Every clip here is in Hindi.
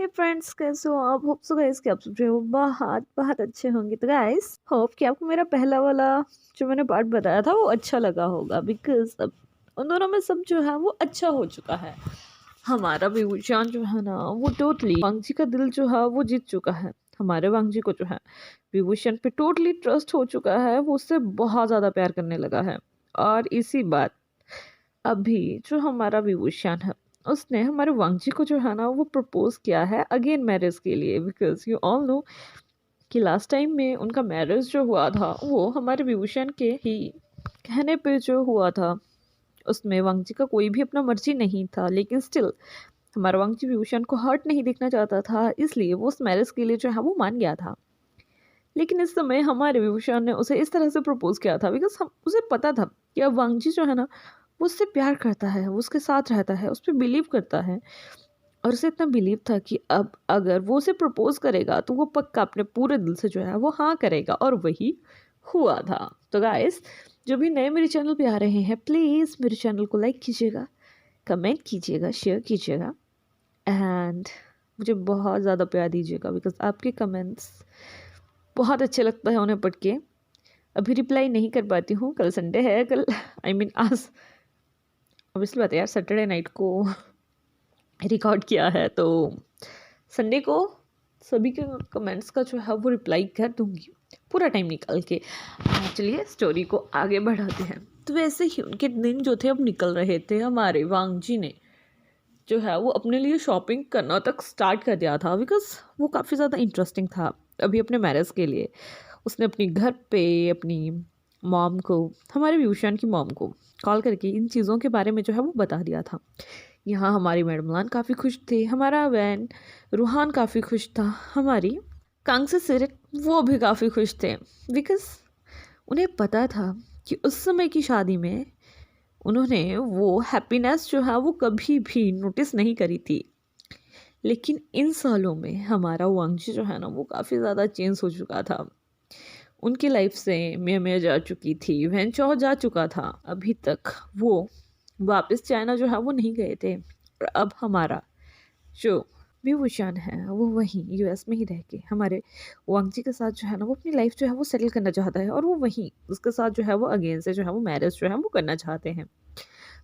हे फ्रेंड्स, कैसे हो आप? होप सो गाइस कि आप सब जो हो बहुत बहुत अच्छे होंगे। तो गाइस होप कि आपको मेरा पहला वाला जो मैंने पार्ट बताया था वो अच्छा लगा होगा, बिकॉज अब उन दोनों में सब जो है वो अच्छा हो चुका है। हमारा विभूषण जो है ना वो टोटली वांगजी का दिल जो है वो जीत चुका है। हमारे वांगजी को जो है विभूषण पे टोटली ट्रस्ट हो चुका है, वो उससे बहुत ज़्यादा प्यार करने लगा है। और इसी बात अभी जो हमारा विभूषण है उसने हमारे वांगजी को जो है ना वो प्रपोज किया है अगेन मैरिज के लिए, बिकॉज यू ऑल नो कि लास्ट टाइम में उनका मैरिज जो हुआ था वो हमारे विभूषण के ही कहने पे जो हुआ था। उसमें वांगजी का कोई भी अपना मर्जी नहीं था, लेकिन स्टिल हमारा वांगजी विभूषण को हर्ट नहीं देखना चाहता था, इसलिए वो उस मैरिज के लिए जो है वो मान गया था। लेकिन इस समय हमारे विभूषण ने उसे इस तरह से प्रपोज किया था बिकॉज हम उसे पता था कि अब वांगजी जो है ना वो उससे प्यार करता है, वो उसके साथ रहता है, उस पर बिलीव करता है। और उसे इतना बिलीव था कि अब अगर वो उसे प्रपोज करेगा तो वो पक्का अपने पूरे दिल से जो है वो हाँ करेगा, और वही हुआ था। तो गाइस, जो भी नए मेरे चैनल पे आ रहे हैं प्लीज़ मेरे चैनल को लाइक कीजिएगा, कमेंट कीजिएगा, शेयर कीजिएगा, एंड मुझे बहुत ज़्यादा प्यार दीजिएगा बिकॉज आपके कमेंट्स बहुत अच्छे लगता है उन्हें पढ़ के। अभी रिप्लाई नहीं कर पाती हूँ, कल संडे है, कल आई मीन आज ऑब्वियसली बात है यार, सैटरडे नाइट को रिकॉर्ड किया है तो संडे को सभी के कमेंट्स का जो है वो रिप्लाई कर दूंगी पूरा टाइम निकाल के। चलिए स्टोरी को आगे बढ़ाते हैं। तो वैसे ही उनके दिन जो थे अब निकल रहे थे, हमारे वांगजी ने जो है वो अपने लिए शॉपिंग करना तक स्टार्ट कर दिया था बिकॉज वो काफ़ी ज़्यादा इंटरेस्टिंग था। अभी अपने मैरिज के लिए उसने अपनी घर पे अपनी मॉम को, हमारे विभूषण की मॉम को कॉल करके इन चीज़ों के बारे में जो है वो बता दिया था। यहाँ हमारी मैडमलान काफ़ी खुश थे, हमारा वैन रूहान काफ़ी खुश था, हमारी कांगसे सिरक वो भी काफ़ी खुश थे बिकॉज उन्हें पता था कि उस समय की शादी में उन्होंने वो हैप्पीनेस जो है वो कभी भी नोटिस नहीं करी थी। लेकिन इन सालों में हमारा वांगजी जो है ना वो काफ़ी ज़्यादा चेंज हो चुका था। उनकी लाइफ से मैं जा चुकी थी, वेंचौ जा चुका था, अभी तक वो वापस चाइना जो है वो नहीं गए थे। और अब हमारा जो विभूषण है वो वहीं यूएस में ही रह के हमारे वांगजी के साथ जो है ना वो अपनी लाइफ जो है वो सेटल करना चाहता है, और वो वहीं उसके साथ जो है वो अगेन से जो है वो मैरिज जो है वो करना चाहते हैं।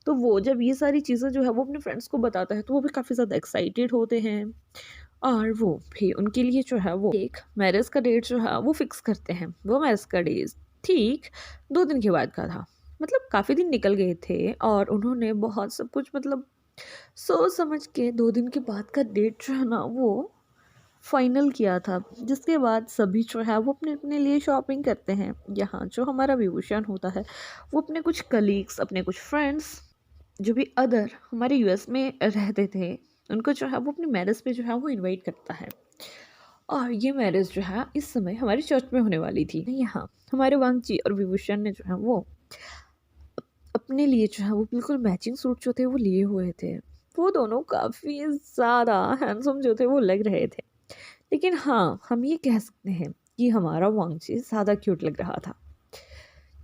तो वो जब ये सारी चीज़ें जो है वो अपने फ्रेंड्स को बताता है तो वो भी काफ़ी ज़्यादा एक्साइटेड होते हैं, और वो भी उनके लिए जो है वो एक मैरिज का डेट जो है वो फिक्स करते हैं। वो मैरिज का डेट ठीक 2 दिन के बाद का था, मतलब काफ़ी दिन निकल गए थे और उन्होंने बहुत सब कुछ मतलब सोच समझ के 2 दिन के बाद का डेट जो है ना वो फाइनल किया था। जिसके बाद सभी जो है वो अपने अपने लिए शॉपिंग करते हैं। यहाँ जो हमारा विभूषण होता है वो अपने कुछ कलीग्स, अपने कुछ फ्रेंड्स जो भी अदर हमारे यूएस में रहते थे उनको जो है वो अपनी मैरिज पे जो है वो इनवाइट करता है। और ये मैरिज जो है इस समय हमारी चर्च में होने वाली थी। यहाँ हमारे वांगजी और विभूषण ने जो है वो अपने लिए जो है वो बिल्कुल मैचिंग सूट जो थे वो लिए हुए थे। वो दोनों काफ़ी ज़्यादा हैंडसम जो थे वो लग रहे थे। लेकिन हाँ, हम ये कह सकते हैं कि हमारा वांगजी ज़्यादा क्यूट लग रहा था।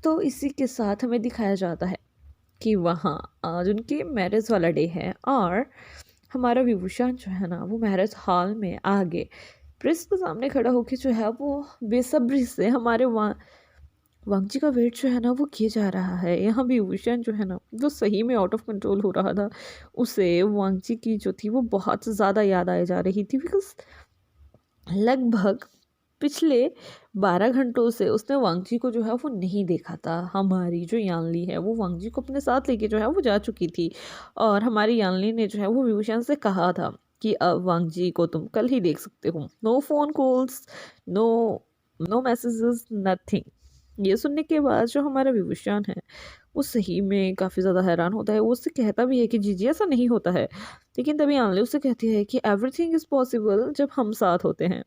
तो इसी के साथ हमें दिखाया जाता है कि वहाँ आज उनके मैरिज वाला डे है, और हमारा विभूषण जो है ना वो मैरिज हॉल में आगे प्रेस के सामने खड़ा होकर जो है वो बेसब्री से हमारे वांगजी का वेट जो है ना वो किया जा रहा है। यहाँ विभूषण जो है ना वो सही में आउट ऑफ कंट्रोल हो रहा था। उसे वांगजी की जो थी वो बहुत ज़्यादा याद आई जा रही थी बिकॉज लगभग पिछले 12 घंटों से उसने वांगजी को जो है वो नहीं देखा था। हमारी जो यानली है वो वांगजी को अपने साथ लेके जो है वो जा चुकी थी, और हमारी यानली ने जो है वो विभूषण से कहा था कि अब वांगजी को तुम कल ही देख सकते हो, no phone calls, no no messages, nothing. ये सुनने के बाद जो हमारा विभूषण है वो सही में काफ़ी ज़्यादा हैरान होता है। वो उससे कहता भी है कि जी जी ऐसा नहीं होता है, लेकिन तभी यानली उससे कहती है कि एवरीथिंग इज़ पॉसिबल जब हम साथ होते हैं।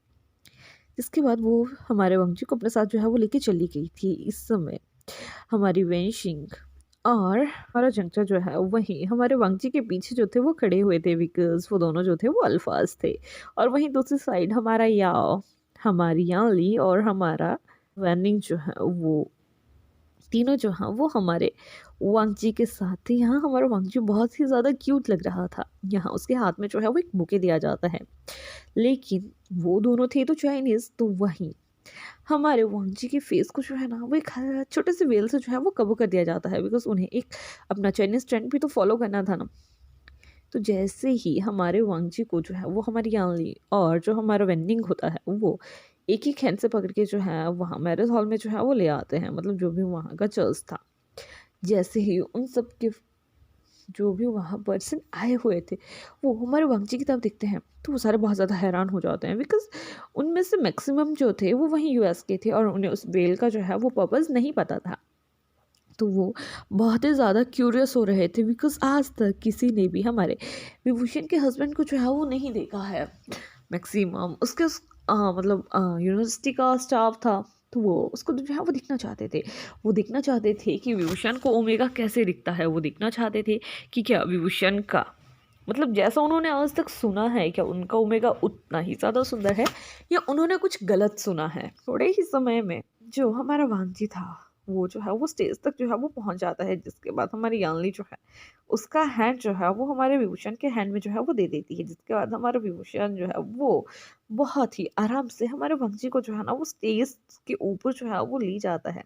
इसके बाद वो हमारे वांगजी को अपने साथ जो है वो लेके चली गई थी। इस समय हमारी वेंशिंग और हमारा जंगचा जो है वहीं हमारे वांगजी के पीछे जो थे वो खड़े हुए थे बिकॉज वो दोनों जो थे वो अल्फाज थे। और वहीं दूसरी साइड हमारा याओ, हमारी याली और हमारा वैनिंग जो है वो तीनों जो हाँ वो हमारे वांगजी के साथ थे। यहाँ हमारा वांगजी बहुत ही ज़्यादा क्यूट लग रहा था। यहाँ उसके हाथ में जो है वो एक बुके दिया जाता है, लेकिन वो दोनों थे तो चाइनीज़, तो वहीं हमारे वांगजी के फेस को जो है ना वो एक छोटे से वेल से जो है वो कवर कर दिया जाता है, बिकॉज़ उन्हें एक अपना चाइनीज़ ट्रेंड भी तो फॉलो करना था ना। तो जैसे ही हमारे वांगजी को जो है वो हमारी यानली और जो हमारा वेंडिंग होता है वो एक ही हैंड से पकड़ के जो है वहाँ मैरिज हॉल में जो है वो ले आते हैं, मतलब जो भी वहाँ का चर्च था। जैसे ही उन सब के जो भी वहाँ पर्सन आए हुए थे वो हमारे वांगजी की तरफ देखते हैं, तो वो सारे बहुत ज़्यादा हैरान हो जाते हैं, बिकॉज़ उनमें से मैक्सिमम जो थे वो वहीं यूएस के थे और उन्हें उस वेल का जो है वो पर्पज़ नहीं पता था। तो वो बहुत ही ज़्यादा क्यूरियस हो रहे थे, बिकॉज़ आज तक किसी ने भी हमारे विभूषण के हस्बैंड को जो है वो नहीं देखा है। मैक्सिमम उसके मतलब यूनिवर्सिटी का स्टाफ था, तो वो उसको जो है वो देखना चाहते थे। वो देखना चाहते थे कि विभूषण को ओमेगा कैसे दिखता है, वो देखना चाहते थे कि क्या विभूषण का मतलब जैसा उन्होंने आज तक सुना है क्या उनका ओमेगा उतना ही ज़्यादा सुंदर है, या उन्होंने कुछ गलत सुना है। थोड़े ही समय में जो हमारा वांजी था वो जो है वो स्टेज तक जो है वो पहुंच जाता है, जिसके बाद हमारी यानली जो है उसका हैंड जो है वो हमारे विभूषण के हैंड में जो है वो दे देती है, जिसके बाद हमारा विभूषण जो है वो बहुत ही आराम से हमारे वांजी को जो है ना वो स्टेज के ऊपर जो है वो ले जाता है।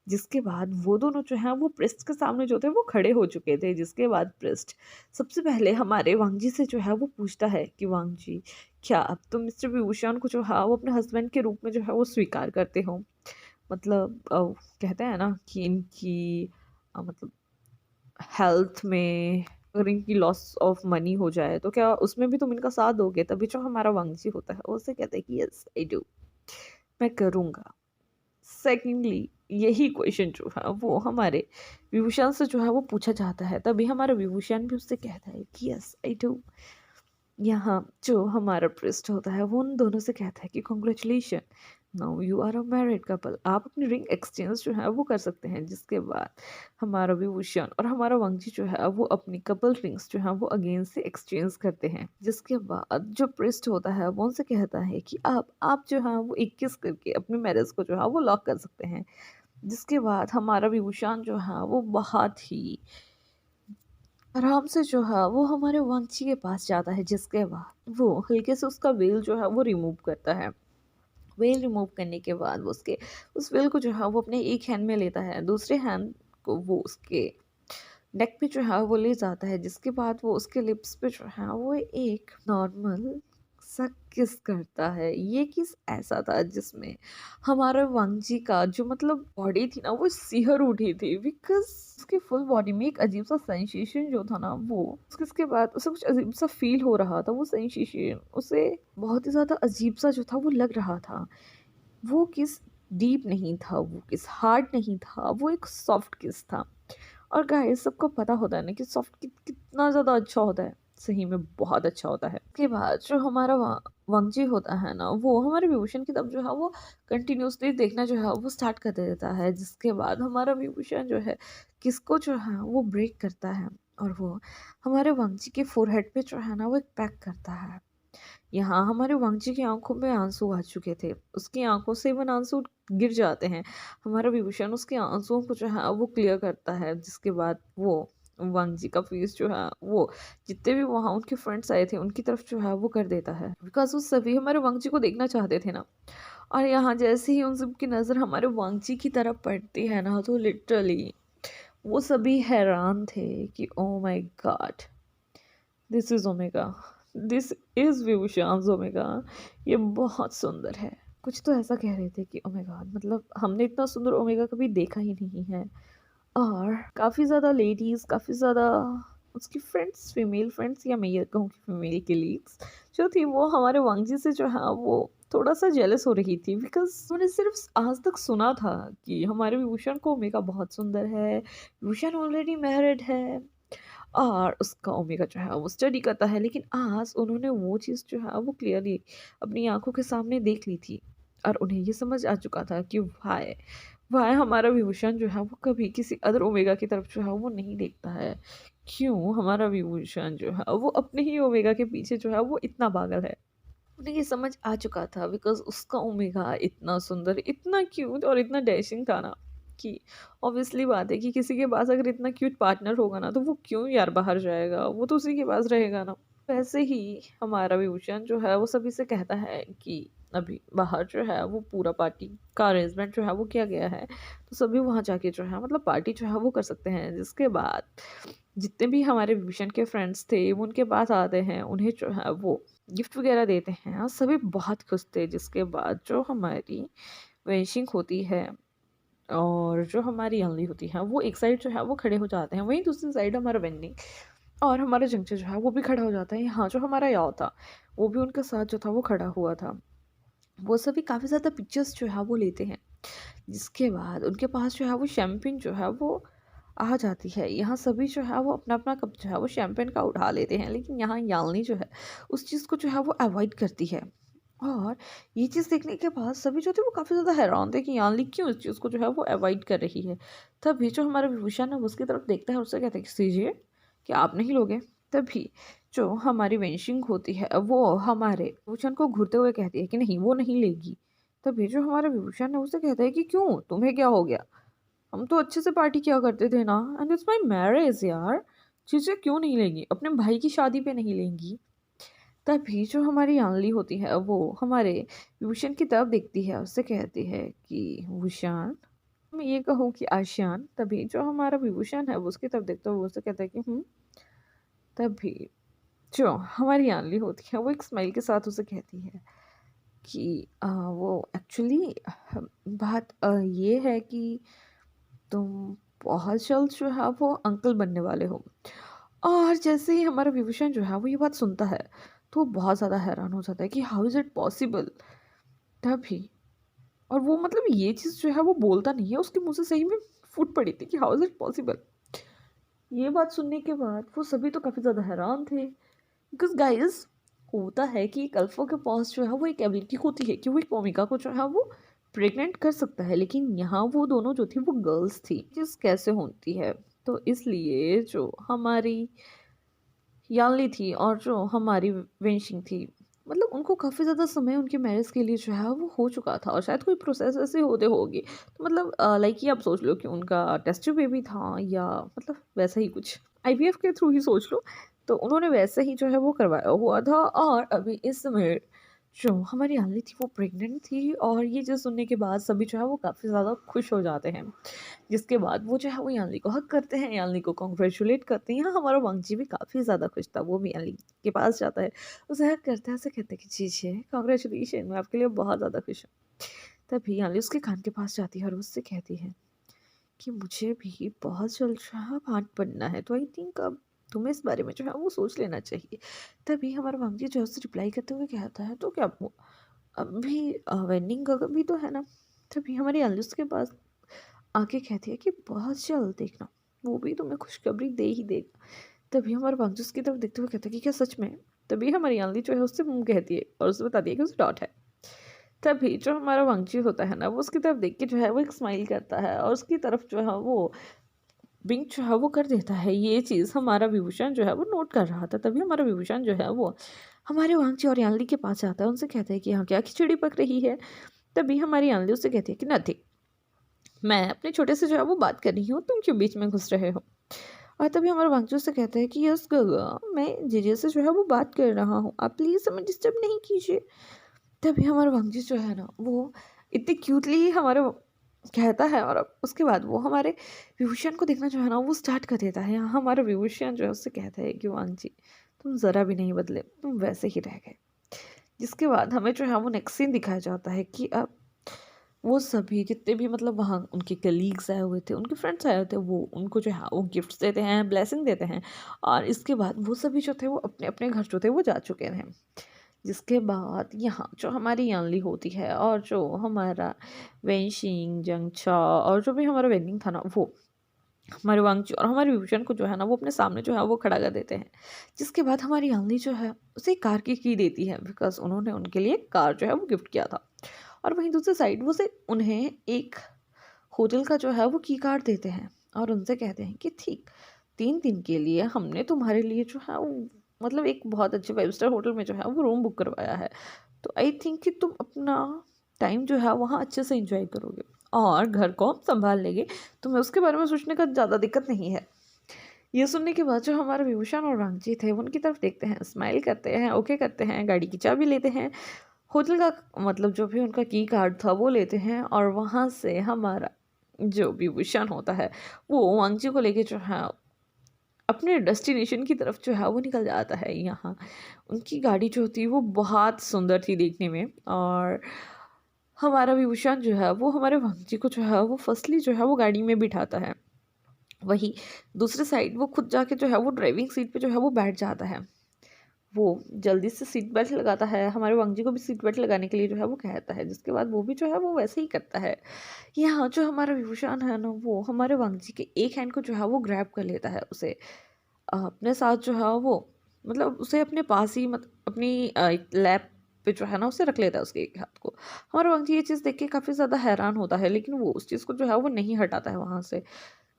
जिसके बाद वो दोनों जो हैं वो प्रेस्ट के सामने जो थे वो खड़े हो चुके थे। जिसके बाद प्रेस्ट सबसे पहले हमारे वांगजी से जो है वो पूछता है कि वांगजी, क्या अब तुम मिस्टर विभूषण को जो है वो अपने हस्बैंड के रूप में जो है वो स्वीकार करते हो? मतलब कहते हैं ना कि इनकी मतलब हेल्थ में अगर इनकी लॉस ऑफ मनी हो जाए तो क्या उसमें भी तुम इनका साथ दोगे? तभी जो हमारा वांगजी होता है वो उससे कहता है कि यस आई डू, मैं करूँगा। सेकेंडली यही क्वेश्चन जो है वो हमारे विभूषण से जो है वो पूछा जाता है, तभी हमारा विभूषण भी उससे कहता है कि यस आई डू। यहाँ जो हमारा प्रेस्ट होता है वो उन दोनों से कहता है कि congratulation, now you are a married couple, आप अपनी रिंग एक्सचेंज जो है वो कर सकते हैं। जिसके बाद हमारा विभूषण और हमारा वंशी जो है वो अपनी कपल रिंग्स जो है वो अगेन से एक्सचेंज करते हैं। जिसके बाद जो प्रेस्ट होता है वो उनसे कहता है कि आप जो है वो 21 करके अपनी मैरिज को जो है वो लॉक कर सकते हैं। जिसके बाद हमारा विभूषण जो है वो बहुत ही आराम से जो है वो हमारे वांछी के पास जाता है। जिसके बाद वो हल्के से उसका वेल जो है वो रिमूव करता है। वेल रिमूव करने के बाद वो उसके उस वेल को जो है वो अपने एक हैंड में लेता है, दूसरे हैंड को वो उसके नेक पे जो है वो ले जाता है। जिसके बाद वो उसके लिप्स पे जो है वो एक नॉर्मल सा किस करता है। ये किस ऐसा था जिसमें हमारा वांगजी का जो मतलब बॉडी थी ना वो सिहर उठी थी, बिकॉज उसके फुल बॉडी में एक अजीब सा सेंसेशन जो था ना वो उसके बाद उसे कुछ अजीब सा फील हो रहा था। वो सेंसेशन उसे बहुत ही ज़्यादा अजीब सा जो था वो लग रहा था। वो किस डीप नहीं था, वो किस हार्ड नहीं था, वो एक सॉफ्ट किस था। और गाइस सबको पता होता है ना कि सॉफ्ट कितना ज़्यादा अच्छा होता है, सही में बहुत अच्छा होता है। उसके बाद जो हमारा वांगजी होता है ना वो हमारे विभूषण की तरफ जो है वो कंटिन्यूसली देखना जो है वो स्टार्ट कर देता है। जिसके बाद हमारा विभूषण जो है किसको जो है वो ब्रेक करता है और वो हमारे वांगजी के फोरहेड पे जो है ना वो एक पैक करता है। यहाँ हमारे वांगजी की आंखों में आंसू आ चुके थे, उसकी आंखों से इवन आंसू गिर जाते हैं। हमारा विभूषण उसके आंसुओं को जो है वो क्लियर करता है। जिसके बाद वो वांगजी का फेस जो है वो जितने भी वहाँ उनके फ्रेंड्स आए थे उनकी तरफ जो है वो कर देता है, बिकॉज वो सभी हमारे वांगजी को देखना चाहते थे ना। और यहाँ जैसे ही उन सब की नज़र हमारे वांगजी की तरफ पड़ती है ना तो लिटरली वो सभी हैरान थे कि oh my God, this is omega, this is Vibhushan omega, ये बहुत सुंदर है। कुछ तो ऐसा कह रहे थे कि ओमेगा मतलब हमने इतना सुंदर ओमेगा कभी देखा ही नहीं है। और काफ़ी ज़्यादा लेडीज़, काफ़ी ज़्यादा उसकी फ्रेंड्स, फीमेल फ्रेंड्स या मैं ये कहूँ कि फीमेल कलीग्स जो थी वो हमारे वांगजी से जो है वो थोड़ा सा जेलस हो रही थी, बिकॉज उन्होंने सिर्फ आज तक सुना था कि हमारे विभूषण को ओमेगा बहुत सुंदर है, विभूषण ऑलरेडी मैरिड है और उसका ओमेगा जो है वो स्टडी करता है। लेकिन आज उन्होंने वो चीज़ जो है वो क्लियरली अपनी आंखों के सामने देख ली थी और उन्हें ये समझ आ चुका था कि वाई हमारा विभूषण जो है वो कभी किसी अदर ओमेगा की तरफ जो है वो नहीं देखता है। क्यों हमारा विभूषण जो है वो अपने ही ओमेगा के पीछे जो है वो इतना पागल है। उन्हें ये समझ आ चुका था बिकॉज उसका ओमेगा इतना सुंदर, इतना क्यूट और इतना डैशिंग था ना कि ऑब्वियसली बात है कि किसी के पास अगर इतना क्यूट पार्टनर होगा ना तो वो क्यों यार बाहर जाएगा, वो तो उसी के पास रहेगा ना। वैसे ही हमारा विभूषण जो है वो सभी से कहता है कि अभी बाहर जो है वो पूरा पार्टी का अरेंजमेंट जो है वो किया गया है, तो सभी वहाँ जाके जो है मतलब पार्टी जो है वो कर सकते हैं। जिसके बाद जितने भी हमारे विभूषण के फ्रेंड्स थे वो उनके पास आते हैं, उन्हें जो है वो गिफ्ट वगैरह देते हैं और सभी बहुत खुश थे। जिसके बाद जो हमारी वेंशिंग होती है और जो हमारी अनली होती है वो एक साइड जो है वो खड़े हो जाते हैं, वहीं दूसरी साइड हमारा वेन्नी और हमारा जंगचे जो है वो भी खड़ा हो जाता है। यहाँ जो हमारा याव था वो भी उनके साथ जो था वो खड़ा हुआ था। वो सभी काफ़ी ज़्यादा पिक्चर्स जो है वो लेते हैं। जिसके बाद उनके पास जो है वो शैम्पेन जो है वो आ जाती है। यहाँ सभी जो है वो अपना-अपना कप जो है वो शैम्पेन का उठा लेते हैं, लेकिन यहाँ याल्नी जो है उस चीज़ को जो है वो अवॉइड करती है। और ये चीज़ देखने के बाद सभी जो थे वो काफ़ी ज़्यादा हैरान थे कि याल्नी क्यों इस चीज़ को जो है वो अवॉइड कर रही है। तभी जो हमारा विभूषण है वो उसकी तरफ देखता है और उससे कहता है, "एक्सक्यूज़ ये, क्या आप नहीं लोगे?" तभी जो हमारी वेंशिंग होती है वो हमारे विभूषण को घूरते हुए कहती है कि नहीं, वो नहीं लेगी। तभी जो हमारा विभूषण है उससे कहता है कि क्यों, तुम्हें क्या हो गया? हम तो अच्छे से पार्टी किया करते थे ना, एंड इट्स माय मैरिज यार, चीज़ें क्यों नहीं लेंगी? अपने भाई की शादी पे नहीं लेंगी। तभी जो हमारी आंली होती है वो हमारे विभूषण की तरफ देखती है, उससे कहती है कि भूषण, मैं ये कहूँ कि आशियान। तभी जो हमारा विभूषण है वो उसकी तरफ देखता है, वो उससे कहता है कि तभी जो हमारी आंली होती है वो एक स्माइल के साथ उसे कहती है कि वो एक्चुअली बात ये है कि तुम बहुत जल्द जो है वो अंकल बनने वाले हो। और जैसे ही हमारा विभूषण जो है वो ये बात सुनता है तो वो बहुत ज़्यादा हैरान हो जाता है कि हाउ इज़ इट पॉसिबल। तभी और वो मतलब ये चीज़ जो है वो बोलता नहीं है, उसके मुँह से सही में फूट पड़ी थी कि हाउ इज़ इट पॉसिबल। ये बात सुनने के बाद वो सभी तो काफ़ी ज़्यादा हैरान थे, बिकॉज़ गाइज़ होता है कि एक अल्फ़ा के पास जो है वो एक एबिलिटी होती है कि वो एक ओमेगा को जो है वो प्रेग्नेंट कर सकता है, लेकिन यहाँ वो दोनों जो थी वो गर्ल्स थी। चीज़ कैसे होती है? तो इसलिए जो हमारी यानली थी और जो हमारी वेंशिंग थी, मतलब उनको काफ़ी ज़्यादा समय उनके मैरिज के लिए जो है वो हो चुका था और शायद कोई प्रोसेस ऐसे होते होंगे। तो मतलब लाइक ये आप सोच लो कि उनका टेस्ट ट्यूब बेबी था या मतलब वैसा ही कुछ आईवीएफ के थ्रू ही सोच लो। तो उन्होंने वैसे ही जो है वो करवाया हुआ था और अभी इस समय जो हमारी आंली थी वो प्रेग्नेंट थी और ये चीज़ सुनने के बाद सभी जो है वो काफ़ी ज़्यादा खुश हो जाते हैं। जिसके बाद वो जो है वो यान्ली को हग करते हैं, यान्ली को कांग्रेचुलेट करते हैं। यहाँ हमारा वांगजी भी काफ़ी ज़्यादा खुश था, वो भी यान्ली के पास जाता है, उसे हग करता है, उसे कहता है कि जी कांग्रेचुलेशन, मैं आपके लिए बहुत ज़्यादा खुश हूँ। तभी यान्ली उसके कान के पास जाती है और उससे कहती है कि मुझे भी बहुत जल्द जो है पार्ट बनना है, तो आई थिंक अब तुम्हें इस बारे में जो है वो सोच लेना चाहिए। तभी हमारा वांगजी जो है उससे रिप्लाई करते हुए कहता है, तो क्या अभी वेडिंग का भी तो है ना। तभी हमारी यान्ली उसके पास आके कहती है कि बहुत जल्द देखना, वो भी तुम्हें खुशखबरी दे ही देगा। तभी हमारा बांग्जू उसकी तरफ देखते हुए कहता है कि क्या सच में? तभी हमारी आंली जो है उससे कहती है और उसे बताती है कि उसे डॉट है। तभी जो हमारा वांगजी होता है ना वो उसकी तरफ देख के जो है वो एक स्माइल करता है और उसकी तरफ जो है वो विंक जो है वो कर देता है। ये चीज़ हमारा विभूषण जो है वो नोट कर रहा था। तभी हमारा विभूषण जो है वो हमारे वांगजी और यान्ली के पास जाता है, उनसे कहता है कि यहाँ क्या खिचड़ी पक रही है। तभी हमारी यान्ली उससे कहती है कि नथिंग, मैं अपने छोटे से जो है वो बात कर रही हूँ, तुम क्यों बीच में घुस रहे हो? और तभी हमारा वांगचू से कहता है कि यस गगा, मैं जीजे से जो है वो बात कर रहा हूँ, आप प्लीज़ हमें डिस्टर्ब नहीं कीजिए। तभी हमारा वांगचू जो है ना वो इतने क्यूटली हमारे कहता है और अब उसके बाद वो हमारे विभूषण को देखना जो है ना वो स्टार्ट कर देता है। यहाँ हमारा विभूषण जो है उससे कहता है कि वांगजी, तुम ज़रा भी नहीं बदले, तुम वैसे ही रह गए। जिसके बाद हमें जो है वो नेक्स्ट सीन दिखाया जाता है कि अब वो सभी जितने भी मतलब वहाँ उनके कलीग्स आए हुए थे, उनके फ्रेंड्स आए हुए थे, वो उनको जो है वो गिफ्ट्स देते हैं, ब्लेसिंग देते हैं और इसके बाद वो सभी जो थे वो अपने-अपने घर जो थे वो जा चुके थे। जिसके बाद यहाँ जो हमारी यानली होती है और जो हमारा वेंशिंग, जंगचा और जो भी हमारा वेडिंग था ना वो हमारे वांगचू और हमारे विभूषण को जो है ना वो अपने सामने जो है वो खड़ा कर देते हैं। जिसके बाद हमारी यानली जो है उसे एक कार की देती है, बिकॉज़ उन्होंने उनके लिए कार जो है वो गिफ्ट किया था। और वहीं दूसरी साइड वो से उन्हें एक होटल का जो है वो की कार्ड देते हैं और उनसे कहते हैं कि ठीक 3 दिन के लिए हमने तुम्हारे लिए जो है वो मतलब एक बहुत अच्छे 5 स्टार होटल में जो है वो रूम बुक करवाया है। तो आई थिंक कि तुम अपना टाइम जो है वहाँ अच्छे से एंजॉय करोगे। और घर को हम संभाल लेंगे, तुम्हें उसके बारे में सोचने का ज़्यादा दिक्कत नहीं है। ये सुनने के बाद जो हमारे विभूषण और वांगजी थे वो उनकी तरफ देखते हैं, स्माइल करते हैं, ओके करते हैं, गाड़ी की चाबी लेते हैं, होटल का मतलब जो भी उनका की कार्ड था वो लेते हैं, और वहाँ से हमारा जो विभूषण होता है वो वांगजी को लेके जो है अपने डेस्टिनेशन की तरफ जो है वो निकल जाता है। यहाँ उनकी गाड़ी जो होती है वो बहुत सुंदर थी देखने में, और हमारा विभूषण जो है वो हमारे वांगजी को जो है वो फर्स्टली जो है वो गाड़ी में बिठाता है। वही दूसरे साइड वो खुद जाके जो है वो ड्राइविंग सीट पे जो है वो बैठ जाता है। वो जल्दी से सीट बेल्ट लगाता है, हमारे वांगजी को भी सीट बेल्ट लगाने के लिए जो है वो कहता है, जिसके बाद वो भी जो है वो वैसे ही करता है। यहाँ जो हमारा विभूषण है ना वो हमारे वांगजी के एक हैंड को जो है वो ग्रैब कर लेता है, उसे अपने साथ जो है वो मतलब उसे अपने पास ही अपनी लैप पे जो है ना उसे रख लेता है उसके एक हाथ को। हमारा वांगजी ये चीज़ देख के काफ़ी ज़्यादा हैरान होता है, लेकिन वो उस चीज़ को जो है वो नहीं हटाता है वहाँ से।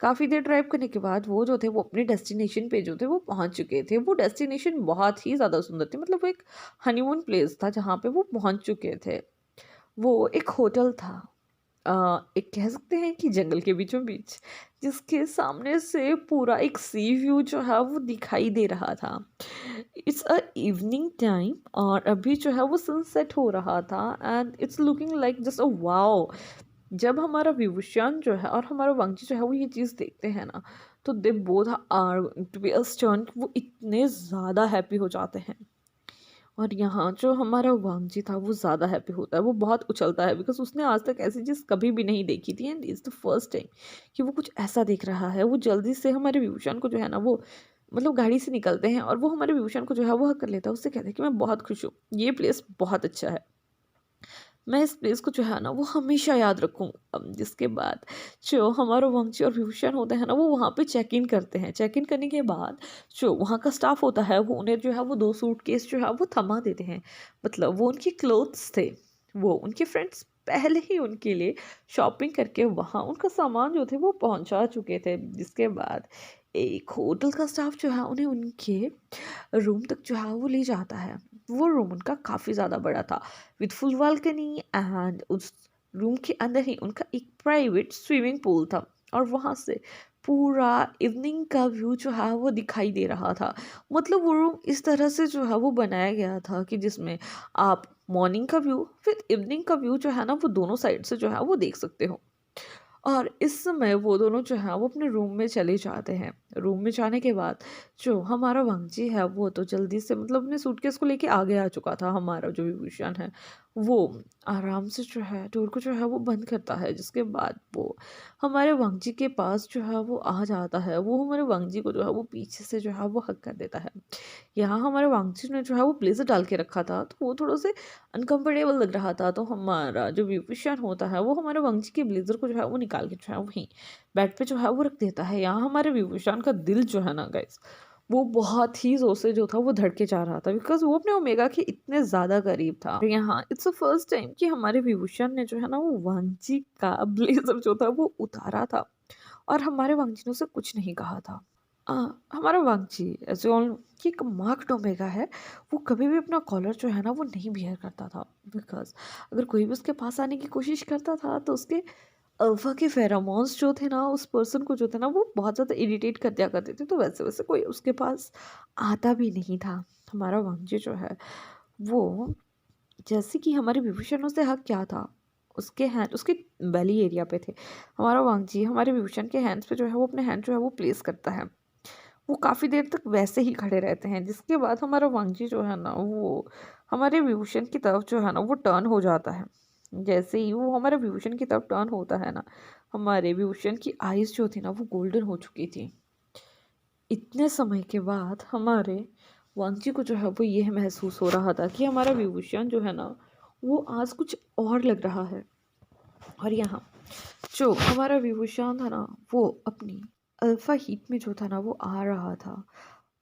काफ़ी देर ड्राइव करने के बाद वो जो थे वो अपने डेस्टिनेशन पे जो थे वो पहुंच चुके थे। वो डेस्टिनेशन बहुत ही ज़्यादा सुंदर थी, मतलब वो एक हनीमून प्लेस था जहाँ पे वो पहुंच चुके थे। वो एक होटल था, एक कह सकते हैं कि जंगल के बीचों बीच, जिसके सामने से पूरा एक सी व्यू जो है वो दिखाई दे रहा था। इट्स अ इवनिंग टाइम और अभी जो है वो सनसेट हो रहा था, and it's looking like just a wow. जब हमारा विभूषण जो है और हमारा वांगजी जो है वो ये चीज़ देखते हैं ना, तो they both are to be stern, वो इतने ज़्यादा हैप्पी हो जाते हैं। और यहाँ जो हमारा वांगजी था वो ज़्यादा हैप्पी होता है, वो बहुत उछलता है, बिकॉज उसने आज तक ऐसी चीज़ कभी भी नहीं देखी थी, and is the first time कि वो कुछ ऐसा देख रहा है। वो जल्दी से हमारे विभूषण को जो है ना वो मतलब गाड़ी से निकलते हैं, और वो हमारे विभूषण को जो है वो हक कर लेता है, उससे कहते हैं कि मैं बहुत खुश हूँ, ये प्लेस बहुत अच्छा है, मैं इस प्लेस को जो है ना वो हमेशा याद रखूँगा। जिसके बाद जो हमारा वंशी और विभूषण होते हैं ना वो वहाँ पे चेक इन करते हैं। चेक इन करने के बाद जो वहाँ का स्टाफ होता है वो उन्हें जो है वो 2 सूटकेस जो है वो थमा देते हैं। मतलब वो उनके क्लोथ्स थे। वो उनके फ्रेंड्स पहले ही उनके लिए शॉपिंग करके वहाँ उनका सामान जो थे वो पहुँचा चुके थे। जिसके बाद एक होटल का स्टाफ जो है उन्हें उनके रूम तक जो है वो ले जाता है। वो रूम उनका काफ़ी ज़्यादा बड़ा था, विद फुल बालकनी, एंड उस रूम के अंदर ही उनका एक प्राइवेट स्विमिंग पूल था, और वहाँ से पूरा इवनिंग का व्यू जो है वो दिखाई दे रहा था। मतलब वो रूम इस तरह से जो है वो बनाया गया था कि जिसमें आप मॉर्निंग का व्यू फिर इवनिंग का व्यू जो है ना वो दोनों साइड से जो है वो देख सकते हो। और इस समय वो दोनों जो हैं वो अपने रूम में चले जाते हैं। रूम में जाने के बाद जो हमारा वांगजी है वो तो जल्दी से मतलब अपने सूटकेस को लेके आगे आ चुका था। हमारा जो विभूषण है वो आराम से जो है डोर को जो है वो बंद करता है। जिसके बाद वो हमारे वांगजी के पास जो है वो आ जाता है। वो हमारे वांगजी को जो है वो पीछे से जो है वो हक कर देता है। यहाँ हमारे वांगजी ने जो है वो ब्लेजर डाल के रखा था, तो वो थोड़ा से अनकंफर्टेबल लग रहा था। तो हमारा जो विभूषण होता है वो हमारे वांगजी के ब्लेजर को जो है वो निकाल के जो है वहीं बेड पे जो है वो रख देता है। यहाँ हमारे विभूषण का दिल जो है ना गाइस वो बहुत ही जोर से जो था वो धड़के जा रहा था, बिकॉज वो अपने ओमेगा के इतने ज़्यादा करीब था। और यहाँ इट्स द फर्स्ट टाइम कि हमारे विभूषण ने जो है ना वो वांगजी का ब्लेजर जो था वो उतारा था, और हमारे वांगजी ने उसे कुछ नहीं कहा था। अ, हमारा वांगजी एज ऑल कि एक मार्क्ड ओमेगा है। वो कभी भी अपना कॉलर जो है ना वो नहीं बियर करता था, बिकॉज अगर कोई भी उसके पास आने की कोशिश करता था तो उसके अल्फा के फेरोमोन्स जो थे ना उस पर्सन को जो थे ना वो बहुत ज़्यादा इरिटेट कर दिया करते थे। तो वैसे वैसे कोई उसके पास आता भी नहीं था। हमारा वांगजी जो है वो जैसे कि हमारे विभूषणों से हक क्या था, उसके हैंड उसके बेली एरिया पे थे। हमारा वांगजी हमारे विभूषण के हैंड्स पे जो है वो अपने हैंड जो है वो प्लेस करता है। वो काफ़ी देर तक वैसे ही खड़े रहते हैं, जिसके बाद हमारा वांगजी जो है ना वो हमारे विभूषण की तरफ जो है ना वो टर्न हो जाता है। जैसे ही वो हमारे विभूषण की तरफ टर्न होता है ना, हमारे विभूषण की आइज़ जो थी ना वो गोल्डन हो चुकी थी। इतने समय के बाद हमारे वांगजी को जो है वो यह महसूस हो रहा था कि हमारा विभूषण जो है ना वो आज कुछ और लग रहा है। और यहाँ जो हमारा विभूषण था ना वो अपनी अल्फा हीट में जो था ना वो आ रहा था।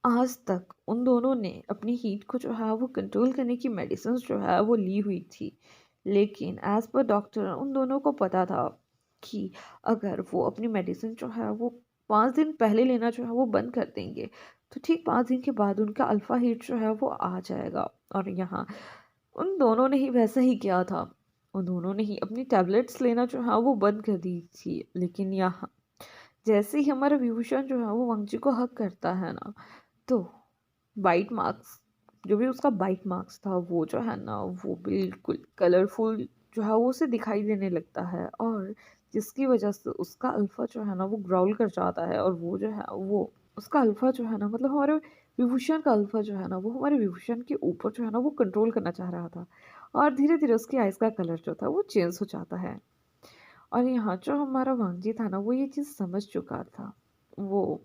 आज तक उन दोनों ने अपनी हीट को जो है वो कंट्रोल करने की मेडिसिन जो है वो ली हुई थी, लेकिन एज पर डॉक्टर उन दोनों को पता था कि अगर वो अपनी मेडिसिन जो है वो 5 दिन पहले लेना जो है वो बंद कर देंगे तो ठीक 5 दिन के बाद उनका अल्फ़ा हीट जो है वो आ जाएगा। और यहाँ उन दोनों ने ही वैसा ही किया था। उन दोनों ने ही अपनी टैबलेट्स लेना जो है वो बंद कर दी थी। लेकिन यहाँ जैसे ही हमारा विभूषण जो है वो वांगजी को हक करता है ना, तो बाइट मार्क्स, जो भी उसका बाइट मार्क्स था वो जो है ना वो बिल्कुल कलरफुल जो है वो उसे दिखाई देने लगता है, और जिसकी वजह से उसका अल्फा जो है ना वो ग्राउल कर जाता है। और वो जो है वो उसका अल्फा जो है ना, मतलब हमारे विभूषण का अल्फा जो है ना, वो हमारे विभूषण के ऊपर जो है ना वो कंट्रोल करना चाह रहा था। और धीरे धीरे उसकी आइज़ का कलर जो था वो चेंज हो जाता है। और यहाँ जो हमारा वांगजी था ना वो ये चीज़ समझ चुका था। वो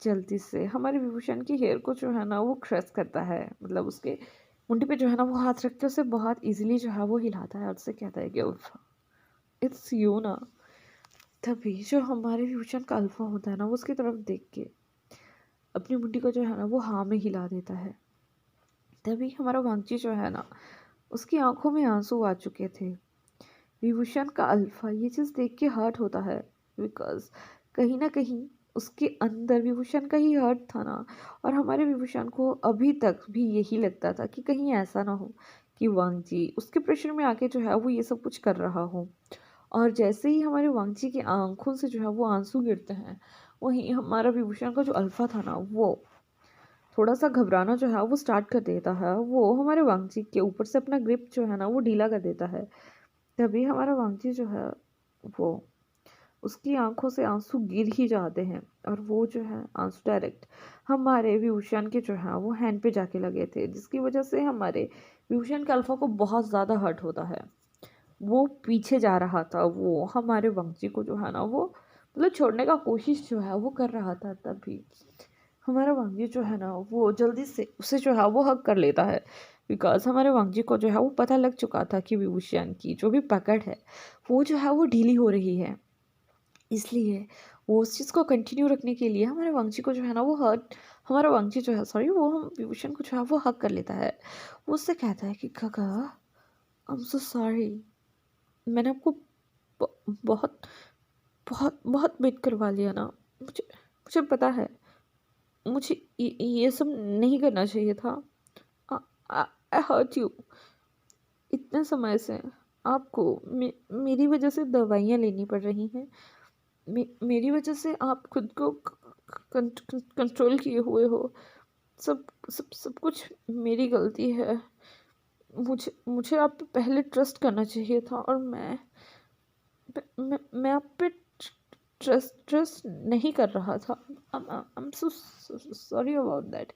जल्दी से हमारे विभूषण की हेयर को जो है ना वो क्रश करता है, मतलब उसके मुंडी पे जो है ना वो हाथ रख के उसे बहुत इजीली जो है वो हिलाता है और उससे कहता है कि उल्फा, इट्स यू ना। तभी जो हमारे विभूषण का अल्फा होता है ना वो उसकी तरफ देख के अपनी मुंडी को जो है ना वो हाँ में हिला देता है। तभी हमारा वांगची जो है ना उसकी आंखों में आंसू आ चुके थे। विभूषण का अल्फा ये चीज़ देख के हर्ट होता है, बिकॉज कहीं ना कहीं उसके अंदर विभूषण का ही हर्ट था ना। और हमारे विभूषण को अभी तक भी यही लगता था कि कहीं ऐसा ना हो कि वांगजी उसके प्रेशर में आके जो है वो ये सब कुछ कर रहा हो। और जैसे ही हमारे वांगजी की आंखों से जो है वो आंसू गिरते हैं, वहीं हमारा विभूषण का जो अल्फा था ना वो थोड़ा सा घबराना जो है वो स्टार्ट कर देता है। वो हमारे वांगजी के ऊपर से अपना ग्रिप जो है ना वो ढीला कर देता है। तभी हमारा वांगजी जो है वो उसकी आंखों से आंसू गिर ही जाते हैं, और वो जो है आंसू डायरेक्ट हमारे विभूषण के जो है वो हैंड पे जाके लगे थे, जिसकी वजह से हमारे विभूषण के अल्फा को बहुत ज़्यादा हर्ट होता है। वो पीछे जा रहा था, वो हमारे वांगजी को जो है ना वो मतलब छोड़ने का कोशिश जो है वो कर रहा था। तभी हमारा वांगजी जो है ना वो जल्दी से उसे जो है वो हक कर लेता है, बिकॉज हमारे वांगजी को जो है वो पता लग चुका था कि विभूषण की जो भी पकड़ है वो जो है वो ढीली हो रही है। इसलिए वो उस चीज़ को कंटिन्यू रखने के लिए हमारे वांगजी को जो है ना वो हर्ट हमारा वांगजी जो है सॉरी वो हम विभूषण को जो है वो हक कर लेता है। वो उससे कहता है कि काका, आई एम सो सॉरी, मैंने आपको बहुत बहुत बहुत वेट करवा लिया ना। मुझे मुझे पता है, मुझे ये सब नहीं करना चाहिए था। आई हर्ट यू। इतने समय से आपको मेरी वजह से दवाइयाँ लेनी पड़ रही हैं। मेरी वजह से आप खुद को कंट्रोल किए हुए हो। सब सब सब कुछ मेरी गलती है। मुझे मुझे आप पे पहले ट्रस्ट करना चाहिए था, और मैं आप पे ट्रस्ट ट्रस्ट नहीं कर रहा था। I am so sorry about that.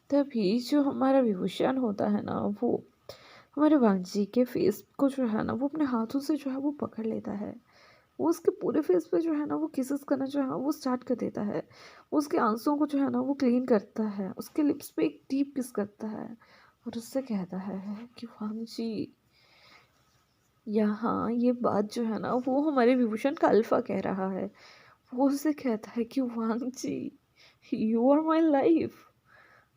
तभी जो हमारा विभूषण होता है ना वो हमारे वांगजी के फेस को जो है ना वो अपने हाथों से जो है वो पकड़ लेता है। वो उसके पूरे फेस पे जो है ना वो किसेस करना जो है वो स्टार्ट कर देता है। वो उसके आंसुओं को जो है ना वो क्लीन करता है, उसके लिप्स पे एक डीप किस करता है, और उससे कहता है कि वांगजी, यहाँ ये बात जो है ना वो हमारे विभूषण का अल्फा कह रहा है। वो उससे कहता है कि वांगजी, यू आर माई लाइफ,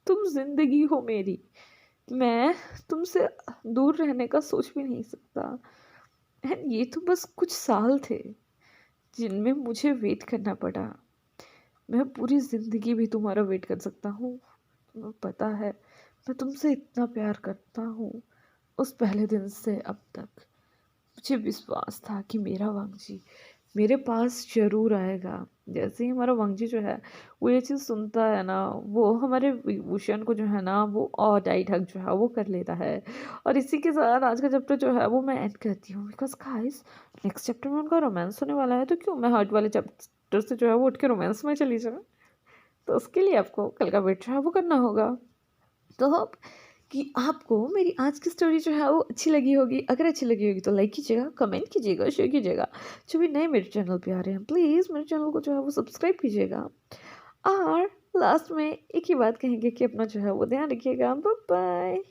तुम जिंदगी हो मेरी। मैं तुमसे दूर रहने का सोच भी नहीं सकता। एंड ये तो बस कुछ साल थे जिनमें मुझे वेट करना पड़ा। मैं पूरी ज़िंदगी भी तुम्हारा वेट कर सकता हूँ। तुम्हें पता है मैं तुमसे इतना प्यार करता हूँ। उस पहले दिन से अब तक मुझे विश्वास था कि मेरा वांगजी मेरे पास ज़रूर आएगा। जैसे ही हमारा वांगजी जो है वो ये चीज़ सुनता है ना, वो हमारे विभूषण को जो है ना वो और टाइट हग जो है वो कर लेता है। और इसी के साथ आज का चैप्टर जो है वो मैं एंड करती हूँ, बिकॉज गाइस नेक्स्ट चैप्टर में उनका रोमांस होने वाला है। तो क्यों मैं हर्ट वाले चैप्टर से जो है वो उठ के रोमांस में चली जाऊँ? तो उसके लिए आपको कल का वेट जो है वो करना होगा। तो होप कि आपको मेरी आज की स्टोरी जो है वो अच्छी लगी होगी। अगर अच्छी लगी होगी तो लाइक कीजिएगा, कमेंट कीजिएगा, शेयर कीजिएगा। जो भी नए मेरे चैनल पे आ रहे हैं प्लीज़ मेरे चैनल को जो है वो सब्सक्राइब कीजिएगा। और लास्ट में एक ही बात कहेंगे कि अपना जो है वो ध्यान रखिएगा। Bye bye.